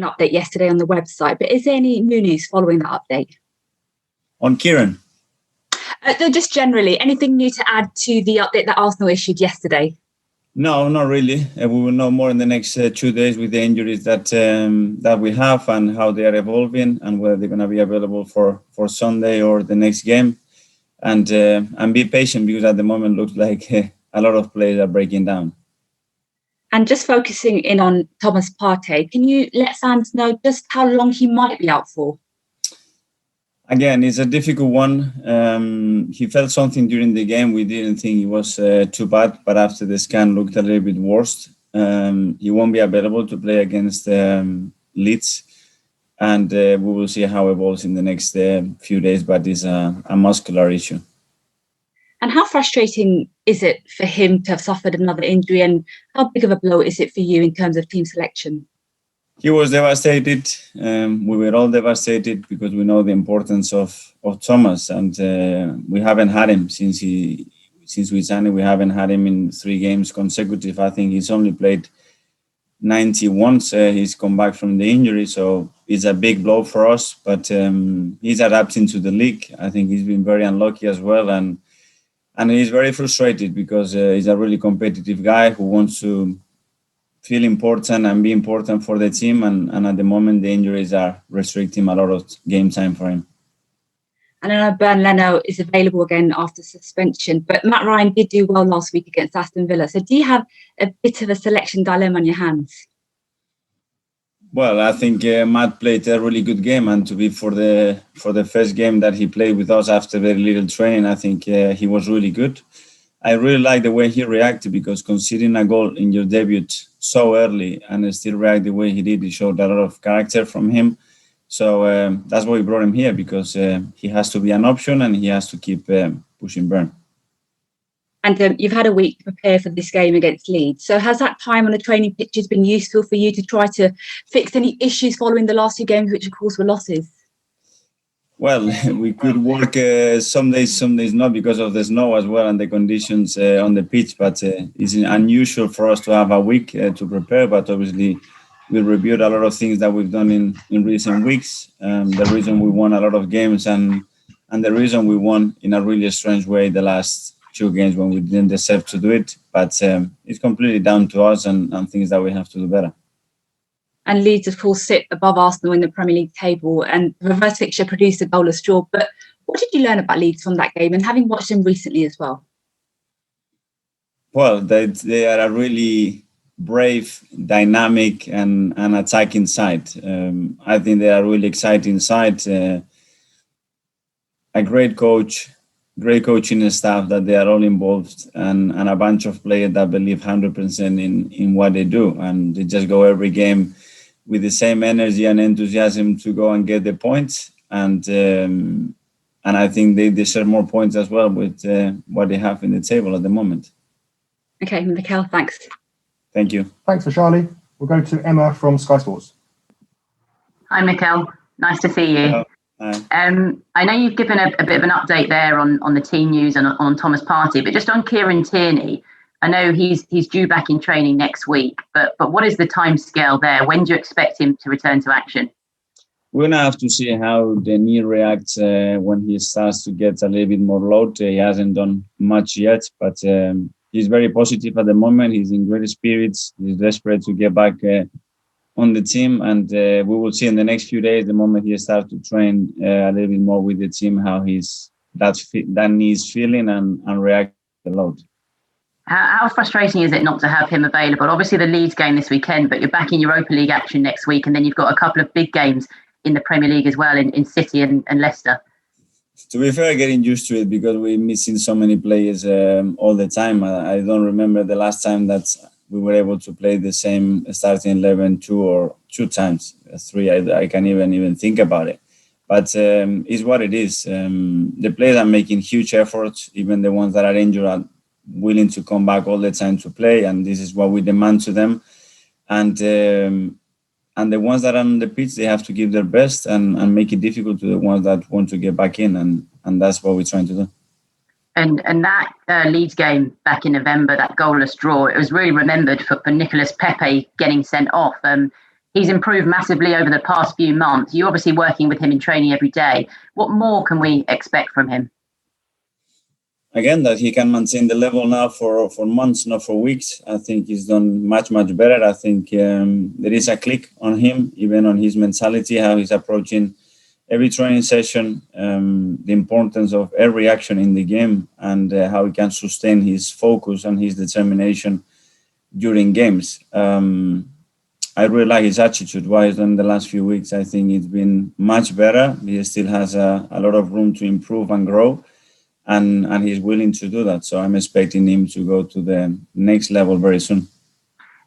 an update yesterday on the website, but is there any new news following that update? On Kieran? Just generally, anything new to add to the update that Arsenal issued yesterday? No, not really. We will know more in the next 2 days with the injuries that we have and how they are evolving and whether they're going to be available for Sunday or the next game. And be patient, because at the moment looks like a lot of players are breaking down. And just focusing in on Thomas Partey, can you let fans know just how long he might be out for? Again, it's a difficult one. He felt something during the game. We didn't think it was too bad, but after the scan looked a little bit worse. He won't be available to play against Leeds, and we will see how it evolves in the next few days, but it's a muscular issue. And how frustrating is it for him to have suffered another injury, and how big of a blow is it for you in terms of team selection? He was devastated. We were all devastated because we know the importance of Thomas, and we haven't had him since we signed him. We haven't had him in 3 games consecutive. I think he's only played 90 once. He's come back from the injury, so it's a big blow for us. But he's adapting to the league. I think he's been very unlucky as well, and he's very frustrated because he's a really competitive guy who wants to feel important and be important for the team. And at the moment, the injuries are restricting a lot of game time for him. And I know Bernd Leno is available again after suspension, but Matt Ryan did do well last week against Aston Villa. So do you have a bit of a selection dilemma on your hands? Well, I think Matt played a really good game, and to be for the first game that he played with us after very little training, I think he was really good. I really like the way he reacted, because considering a goal in your debut so early and still react the way he did, it showed a lot of character from him. So that's why we brought him here, because he has to be an option and he has to keep pushing Burn. And you've had a week to prepare for this game against Leeds. So has that time on the training pitches been useful for you to try to fix any issues following the last 2 games, which of course were losses? Well, we could work some days not, because of the snow as well and the conditions on the pitch. But it's unusual for us to have a week to prepare. But obviously, we reviewed a lot of things that we've done in recent weeks. The reason we won a lot of games and the reason we won in a really strange way the last 2 games when we didn't deserve to do it. But it's completely down to us and things that we have to do better. And Leeds, of course, sit above Arsenal in the Premier League table, and the reverse fixture produced a goalless draw. But what did you learn about Leeds from that game, and having watched them recently as well? Well, they are a really brave, dynamic and attacking side. I think they are a really exciting side. A great coach, great coaching staff, that they are all involved, and a bunch of players that believe 100% in what they do. And they just go every game with the same energy and enthusiasm to go and get the points. And I think they deserve more points as well with what they have in the table at the moment. Okay, Mikel, thanks. Thank you. Thanks for Charlie. We'll go to Emma from Sky Sports. Hi, Mikel. Nice to see you. Hello. Hi. I know you've given a bit of an update there on the team news and on Thomas Partey, but just on Kieran Tierney, I know he's due back in training next week, but what is the time scale there? When do you expect him to return to action? We're going to have to see how the knee reacts when he starts to get a little bit more load. He hasn't done much yet, but he's very positive at the moment. He's in great spirits. He's desperate to get back on the team, and we will see in the next few days, the moment he starts to train a little bit more with the team, how that knee is feeling and react to the load. How frustrating is it not to have him available? Obviously, the Leeds game this weekend, but you're back in Europa League action next week, and then you've got a couple of big games in the Premier League as well, in City and Leicester. To be fair, getting used to it, because we're missing so many players all the time. I don't remember the last time that we were able to play the same starting 11 two times. 3, I can't even think about it. But it's what it is. The players are making huge efforts. Even the ones that are injured are willing to come back all the time to play, and this is what we demand to them. And the ones that are on the pitch, they have to give their best and make it difficult to the ones that want to get back in, and that's what we're trying to do. And that Leeds game back in November, that goalless draw, it was really remembered for Nicolas Pepe getting sent off. he's improved massively over the past few months. You're obviously working with him in training every day. What more can we expect from him? Again, that he can maintain the level now for months, not for weeks. I think he's done much better. I think there is a click on him, even on his mentality, how he's approaching every training session, the importance of every action in the game, and how he can sustain his focus and his determination during games. I really like his attitude. Why he's done the last few weeks, I think it's been much better. He still has a lot of room to improve and grow. And he's willing to do that. So I'm expecting him to go to the next level very soon.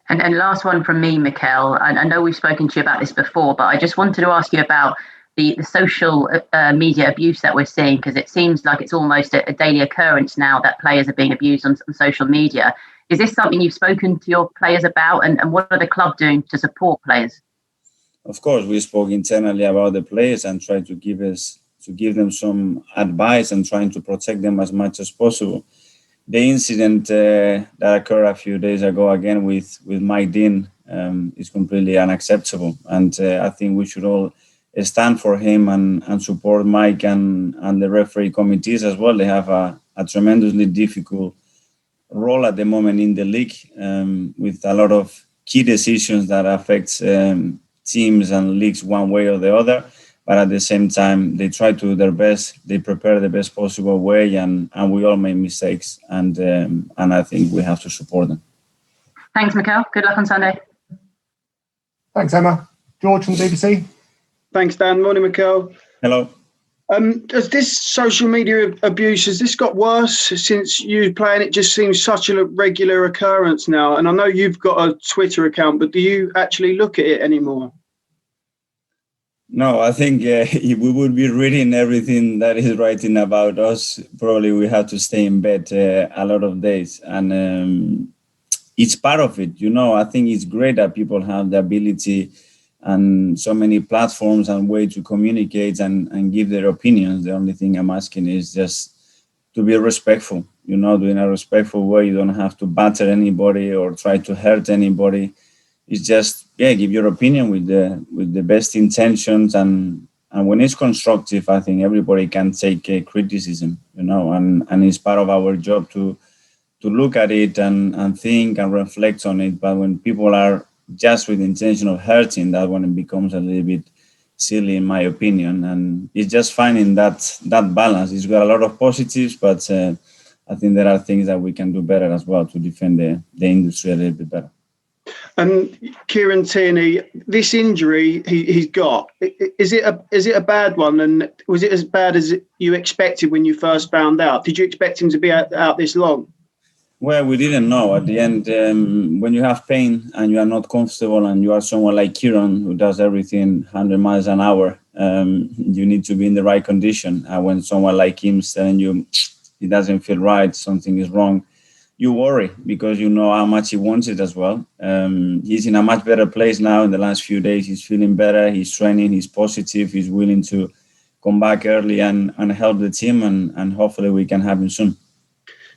And last one from me, Mikel. I know we've spoken to you about this before, but I just wanted to ask you about the social media abuse that we're seeing, because it seems like it's almost a daily occurrence now that players are being abused on social media. Is this something you've spoken to your players about? And what are the club doing to support players? Of course, we spoke internally about the players and tried to give them some advice and trying to protect them as much as possible. The incident that occurred a few days ago, again with Mike Dean, is completely unacceptable. And I think we should all stand for him and support Mike and the referee committees as well. They have a tremendously difficult role at the moment in the league, with a lot of key decisions that affect teams and leagues one way or the other. But at the same time, they try to do their best. They prepare the best possible way, and we all make mistakes. And I think we have to support them. Thanks, Mikel. Good luck on Sunday. Thanks, Emma. George from the BBC. Thanks, Dan. Morning, Mikel. Hello. Has this social media abuse, has this got worse since you playing? It just seems such a regular occurrence now. And I know you've got a Twitter account, but do you actually look at it anymore? No, I think if we would be reading everything that is writing about us, probably we have to stay in bed a lot of days. And it's part of it. I think it's great that people have the ability and so many platforms and way to communicate and give their opinions. The only thing I'm asking is just to be respectful, do in a respectful way. You don't have to batter anybody or try to hurt anybody. It's just, give your opinion with the best intentions. And when it's constructive, I think everybody can take criticism, and it's part of our job to look at it and think and reflect on it. But when people are just with the intention of hurting, that one it becomes a little bit silly, in my opinion. And it's just finding that balance. It's got a lot of positives, but I think there are things that we can do better as well to defend the industry a little bit better. And Kieran Tierney, this injury he's got, is it a bad one? And was it as bad as you expected when you first found out? Did you expect him to be out this long? Well, we didn't know. At the end, when you have pain and you are not comfortable and you are someone like Kieran who does everything 100 miles an hour, you need to be in the right condition. And when someone like him is telling you it doesn't feel right, something is wrong, you worry because you know how much he wants it as well. He's in a much better place now in the last few days. He's feeling better. He's training. He's positive. He's willing to come back early and help the team. And hopefully we can have him soon.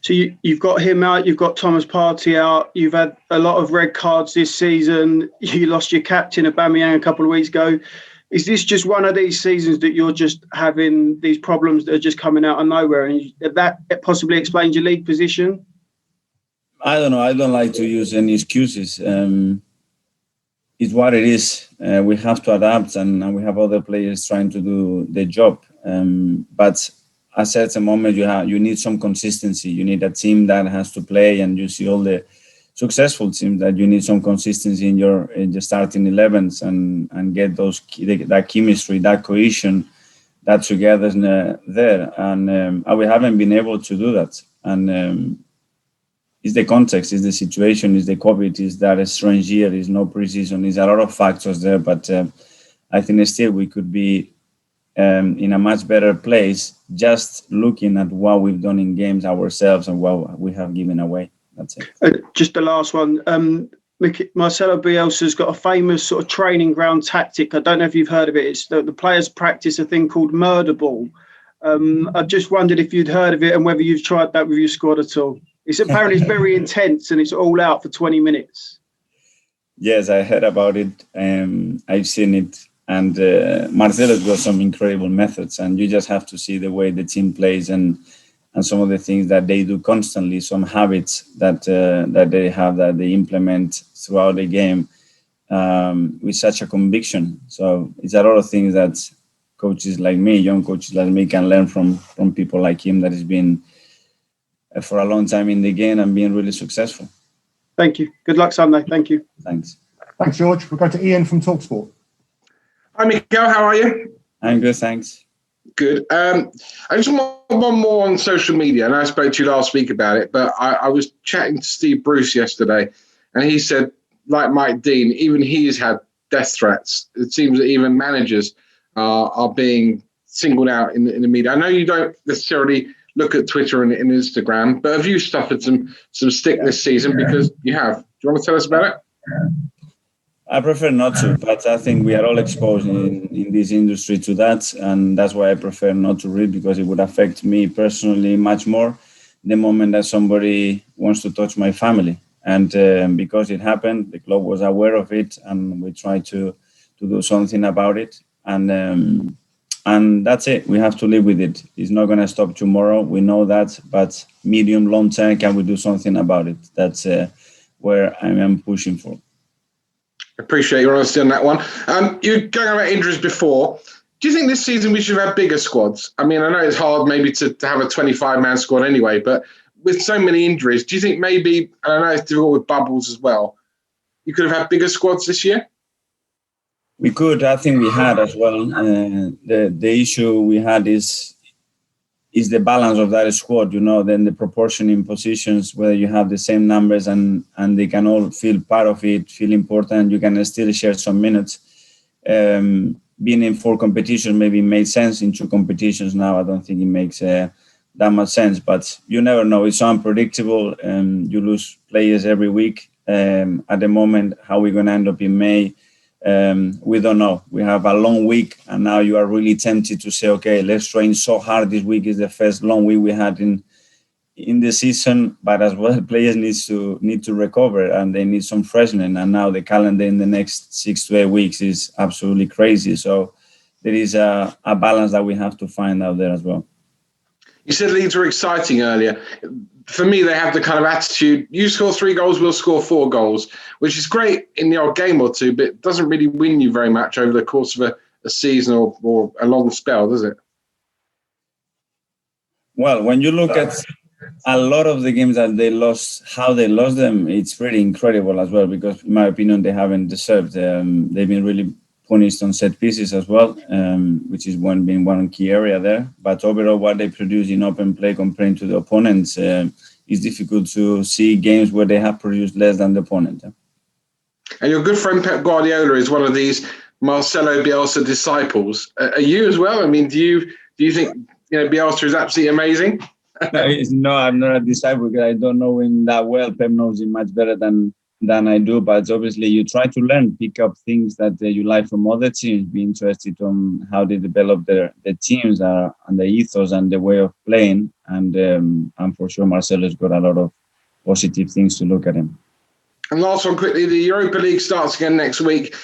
So you've got him out. You've got Thomas Partey out. You've had a lot of red cards this season. You lost your captain, Aubameyang, a couple of weeks ago. Is this just one of these seasons that you're just having these problems that are just coming out of nowhere? And that possibly explains your league position? I don't know. I don't like to use any excuses. It's what it is. We have to adapt, and we have other players trying to do their job. But at a certain moment, you need some consistency. You need a team that has to play, and you see all the successful teams that you need some consistency in your starting 11s and get that chemistry, that cohesion, that togetherness there. And we haven't been able to do that. And it's the context, it's the situation, it's the COVID, it's that strange year, it's no preseason, it's a lot of factors there. But I think still we could be in a much better place just looking at what we've done in games ourselves and what we have given away. That's it. Just the last one. Marcelo Bielsa's got a famous sort of training ground tactic. I don't know if you've heard of it. It's the players practice a thing called murder ball. I just wondered if you'd heard of it and whether you've tried that with your squad at all. It's apparently very intense and it's all out for 20 minutes. Yes, I heard about it. I've seen it. And Marcelo's got some incredible methods. And you just have to see the way the team plays and some of the things that they do constantly, some habits that they have that they implement throughout the game with such a conviction. So it's a lot of things that coaches like me, young coaches like me, can learn from people like him that has been for a long time in the game and being really successful. Thank you. Good luck Sunday. Thank you. Thanks. Thanks, George. We'll go to Ian from TalkSport. Hi, Mikel. How are you? I'm good, thanks. Good. I just want one more on social media, and I spoke to you last week about it, but I was chatting to Steve Bruce yesterday, and he said, like Mike Dean, even he's had death threats. It seems that even managers are being singled out in the media. I know you don't necessarily look at Twitter and Instagram, but have you suffered some stick this season? Because you have. Do you want to tell us about it? I prefer not to, but I think we are all exposed in this industry to that, and that's why I prefer not to read, because it would affect me personally much more the moment that somebody wants to touch my family. And because it happened, the club was aware of it, and we tried to do something about it. And that's it. We have to live with it. It's not going to stop tomorrow. We know that, but medium, long term, can we do something about it? That's where I am pushing for. Appreciate your honesty on that one. You were going about injuries before. Do you think this season we should have bigger squads? I mean, I know it's hard maybe to have a 25-man squad anyway, but with so many injuries, do you think maybe, and I know it's difficult with bubbles as well, you could have had bigger squads this year? We could. I think we had as well. The issue we had is the balance of that squad, then the proportion in positions, whether you have the same numbers and they can all feel part of it, feel important, you can still share some minutes. Being in 4 competitions maybe made sense. In 2 competitions now, I don't think it makes that much sense, but you never know. It's so unpredictable. You lose players every week. At the moment, how we're going to end up in May, we don't know. We have a long week, and now you are really tempted to say, okay, let's train so hard. This week is the first long week we had in the season, but as well, players need to recover, and they need some freshness. And now the calendar in the next 6 to 8 weeks is absolutely crazy. So there is a balance that we have to find out there as well. You said Leeds were exciting earlier. For me, they have the kind of attitude, you score 3 goals, we'll score 4 goals, which is great in the odd game or two, but it doesn't really win you very much over the course of a season or a long spell, does it? Well, when you look at a lot of the games that they lost, how they lost them, it's pretty incredible as well, because in my opinion, they haven't deserved. They've been really punished on set pieces as well, which is being one key area there. But overall, what they produce in open play comparing to the opponents, it's difficult to see games where they have produced less than the opponent. And your good friend Pep Guardiola is one of these Marcelo Bielsa disciples. Are you as well? I mean, do you think Bielsa is absolutely amazing? No, I'm not a disciple because I don't know him that well. Pep knows him much better than I do, but obviously you try to learn, pick up things that you like from other teams, be interested on how they develop their teams and the ethos and the way of playing. And for sure Marcelo's got a lot of positive things to look at him. And last one quickly, the Europa League starts again next week.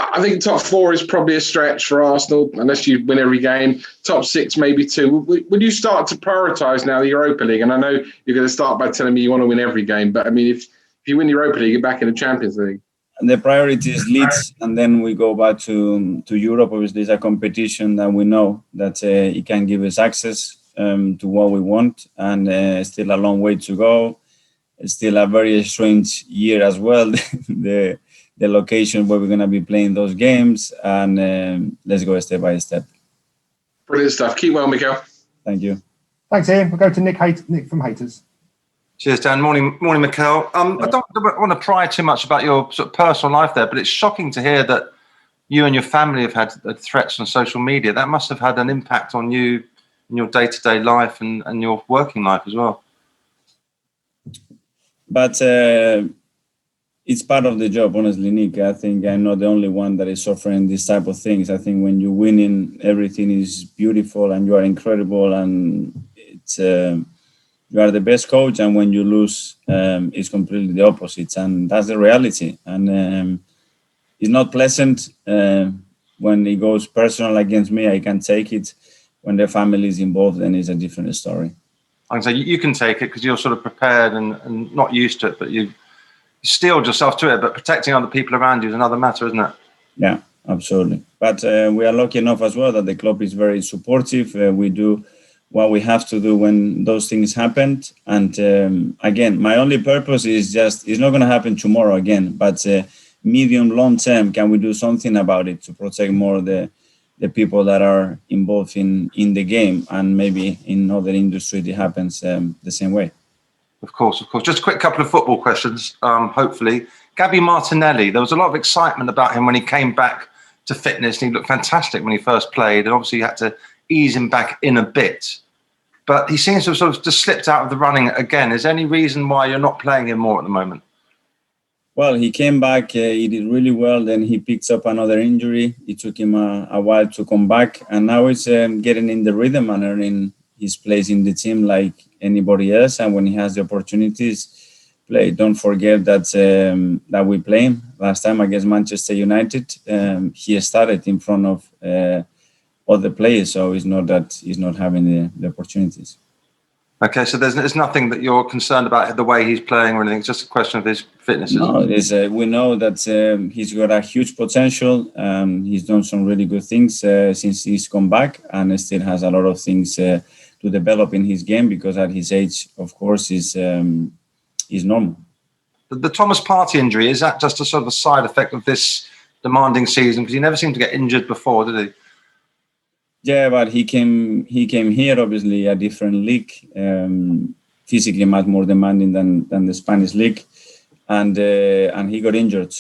I think top 4 is probably a stretch for Arsenal, unless you win every game. Top 6, maybe 2. Would you start to prioritise now the Europa League? And I know you're going to start by telling me you want to win every game, but I mean, if you win the Europa League, you're back in the Champions League. And the priority is Leeds, and then we go back to Europe. Obviously, it's a competition that we know that it can give us access to what we want, and still a long way to go. It's still a very strange year as well, the location where we're going to be playing those games, and let's go step by step. Brilliant stuff. Keep well, Mikel. Thank you. Thanks, Ian. We'll go to Nick from Haters. Cheers, Dan. Morning, Mikel. I don't want to pry too much about your sort of personal life there, but it's shocking to hear that you and your family have had threats on social media. That must have had an impact on you in your day-to-day life and your working life as well. But it's part of the job, honestly, Nick. I think I'm not the only one that is suffering these type of things. I think when you're winning, everything is beautiful and you are incredible, and it's you are the best coach, and when you lose, it's completely the opposite, and that's the reality. And it's not pleasant when it goes personal against me. I can take it. When the family is involved, then it's a different story. I can say you can take it because you're sort of prepared and not used to it, but you steeled yourself to it. But protecting other people around you is another matter, isn't it? Yeah, absolutely. But we are lucky enough as well that the club is very supportive. We do what we have to do when those things happen. And again, my only purpose is just, it's not going to happen tomorrow again, but medium, long term, can we do something about it to protect more the people that are involved in the game, and maybe in other industries it happens the same way. Of course. Just a quick couple of football questions, hopefully. Gabby Martinelli, there was a lot of excitement about him when he came back to fitness. He looked fantastic when he first played, and obviously you had to ease him back in a bit. But he seems to have sort of just slipped out of the running again. Is there any reason why you're not playing him more at the moment? Well, he came back, he did really well, then he picked up another injury. It took him a while to come back, and now he's getting in the rhythm and earning his place in the team like anybody else. And when he has the opportunities, play. Don't forget that we played him last time against Manchester United. He started in front of other players, so it's not that he's not having the opportunities. Okay, so there's nothing that you're concerned about the way he's playing or anything. It's just a question of his fitness. No, we know that he's got a huge potential. He's done some really good things since he's come back, and still has a lot of things to develop in his game, because at his age, of course, is normal. The Thomas Partey injury, is that just a sort of a side effect of this demanding season? Because he never seemed to get injured before, did he? Yeah, but he came here, obviously a different league, physically much more demanding than the Spanish league, and he got injured.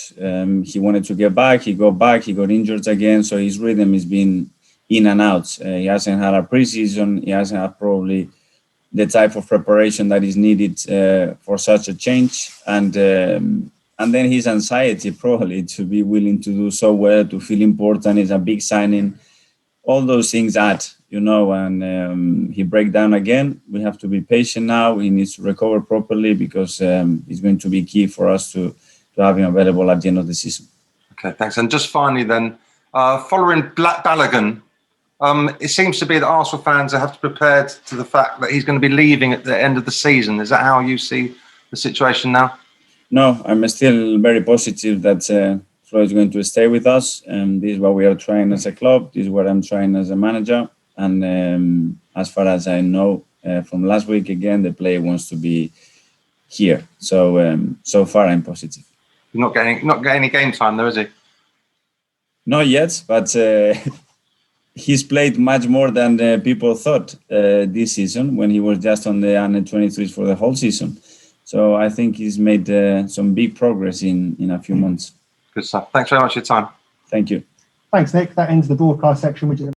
He wanted to get back, he got injured again. So his rhythm has been in and out. He hasn't had a preseason. He hasn't had probably the type of preparation that is needed for such a change, and then his anxiety probably to be willing to do so well, to feel important, is a big signing. All those things add, and he break down again. We have to be patient now. He needs to recover properly, because it's going to be key for us to have him available at the end of the season. Okay, thanks. And just finally then, following Balogun, it seems to be that Arsenal fans have to prepare to the fact that he's going to be leaving at the end of the season. Is that how you see the situation now? No, I'm still very positive that Flo is going to stay with us. This is what we are trying as a club. This is what I'm trying as a manager. And as far as I know from last week, again, the player wants to be here. So far, I'm positive. He's not getting any game time, though, is he? Not yet, but he's played much more than people thought this season, when he was just on the under-23s for the whole season. So I think he's made some big progress in a few months. Good stuff. Thanks very much for your time. Thank you. Thanks, Nick. That ends the broadcast section, which is